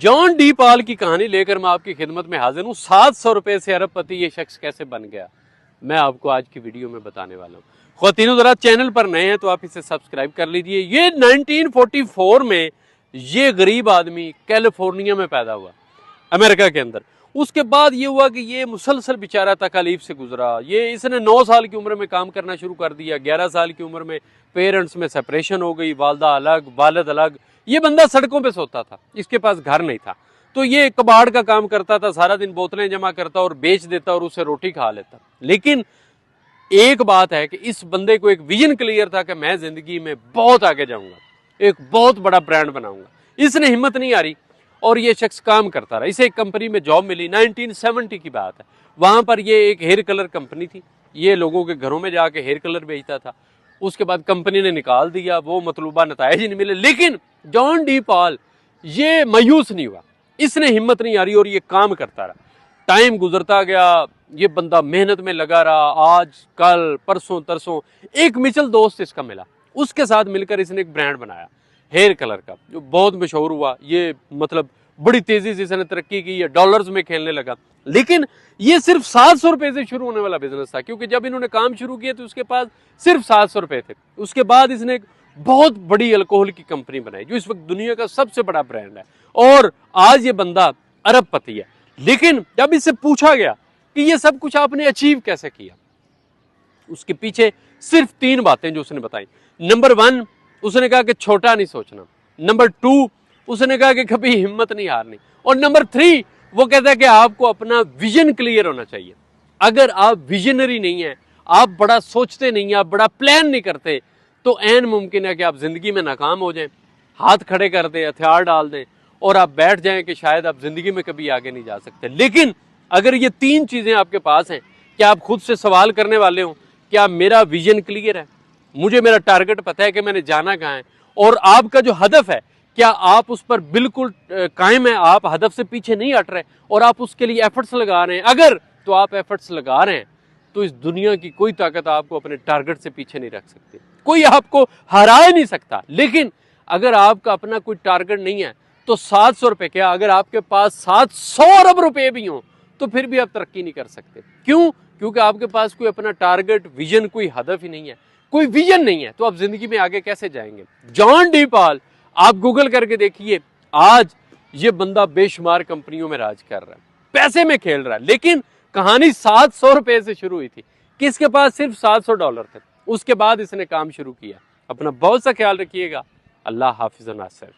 John D Paul की कहानी लेकर मैं आपकी खिदमत में हाजिर हूँ। 700 रुपए से अरबपति ये शख्स कैसे बन गया, मैं आपको आज की वीडियो में बताने वाला हूँ। ख्वातीनो ज़रा चैनल पर नए हैं तो आप इसे सब्सक्राइब कर लीजिए। ये 1944 में ये गरीब आदमी कैलिफोर्निया में पैदा हुआ, अमेरिका के अंदर। उसके बाद ये हुआ कि ये मुसलसल बेचारा तकलीफ से गुजरा। इसने 9 साल की उम्र में काम करना शुरू कर दिया। 11 साल की उम्र में पेरेंट्स में सेपरेशन हो गई, वालदा अलग, वालिद अलग। ये बंदा सड़कों पे सोता था, इसके पास घर नहीं था, तो ये कबाड़ का काम करता था, सारा दिन बोतलें जमा करता और बेच देता और उससे रोटी खा लेता। लेकिन एक बात है कि इस बंदे को एक विजन क्लियर था कि मैं जिंदगी में बहुत आगे जाऊंगा, एक बहुत बड़ा ब्रांड बनाऊंगा। इसने हिम्मत नहीं हारी और ये शख्स काम करता रहा। इसे एक कंपनी में जॉब मिली, 1970 की बात है। वहां पर ये एक हेयर कलर कंपनी थी, ये लोगों के घरों में जाके हेयर कलर बेचता था। उसके बाद कंपनी ने निकाल दिया, वो मतलूबा नताइज ही नहीं मिले। लेकिन जॉन डी पॉल ये मायूस नहीं हुआ, इसने हिम्मत नहीं हारी और ये काम करता रहा। टाइम गुजरता गया, ये बंदा मेहनत में लगा रहा। आज कल परसों तरसों एक मिचल दोस्त इसका मिला, उसके साथ मिलकर इसने एक ब्रांड बनाया हेयर कलर का, जो बहुत मशहूर हुआ। ये मतलब बड़ी तेजी से इसने तरक्की की, ये डॉलर्स में खेलने लगा। लेकिन ये सिर्फ 700 रुपए से शुरू होने वाला बिजनेस था, क्योंकि जब इन्होंने काम शुरू किया तो उसके पास सिर्फ 700 रुपए थे। उसके बाद इसने एक बहुत बड़ी अल्कोहल की कंपनी बनाई, जो इस वक्त दुनिया का सबसे बड़ा ब्रांड है, और आज ये बंदा अरबपति है। लेकिन जब इससे पूछा गया कि ये सब कुछ आपने अचीव कैसे किया, उसके पीछे सिर्फ 3 बातें जो उसने बताई। नंबर 1, उसने कहा कि छोटा नहीं सोचना। नंबर 2, उसने कहा कि कभी हिम्मत नहीं हारनी। और नंबर 3, वो कहता है कि आपको अपना विजन क्लियर होना चाहिए। अगर आप विजनरी नहीं है, आप बड़ा सोचते नहीं, आप बड़ा प्लान नहीं करते, तो ऐन मुमकिन है कि आप जिंदगी में नाकाम हो जाएं, हाथ खड़े कर दें, हथियार डाल दें और आप बैठ जाएं कि शायद आप जिंदगी में कभी आगे नहीं जा सकते। लेकिन अगर ये 3 चीजें आपके पास हैं कि आप खुद से सवाल करने वाले हो, क्या मेरा विजन क्लियर है, मुझे मेरा टारगेट पता है कि मैंने जाना कहाँ है, और आपका जो हदफ है क्या आप उस पर बिल्कुल कायम है, आप हदफ से पीछे नहीं हट रहे और आप उसके लिए एफर्ट्स लगा रहे हैं। अगर तो आप एफर्ट्स लगा रहे हैं तो इस दुनिया की कोई ताकत आपको अपने टारगेट से पीछे नहीं रख सकती, कोई आपको हरा नहीं सकता। लेकिन अगर आपका अपना कोई टारगेट नहीं है तो 700 रुपए क्या, अगर आपके पास 700 अरब रुपए भी हों तो फिर भी आप तरक्की नहीं कर सकते। क्यों? क्योंकि आपके पास कोई अपना टारगेट, विजन, कोई हदफ ही नहीं है, कोई विजन नहीं है, तो आप जिंदगी में आगे कैसे जाएंगे। जॉन डी पॉल, आप गूगल करके देखिए, आज ये बंदा बेशुमार कंपनियों में राज कर रहा है, पैसे में खेल रहा है। लेकिन कहानी 700 रुपए से शुरू हुई थी, किसके पास सिर्फ 700 डॉलर थे। उसके बाद इसने काम शुरू किया। अपना बहुत सा ख्याल रखिएगा। अल्लाह हाफिज़ नासिर।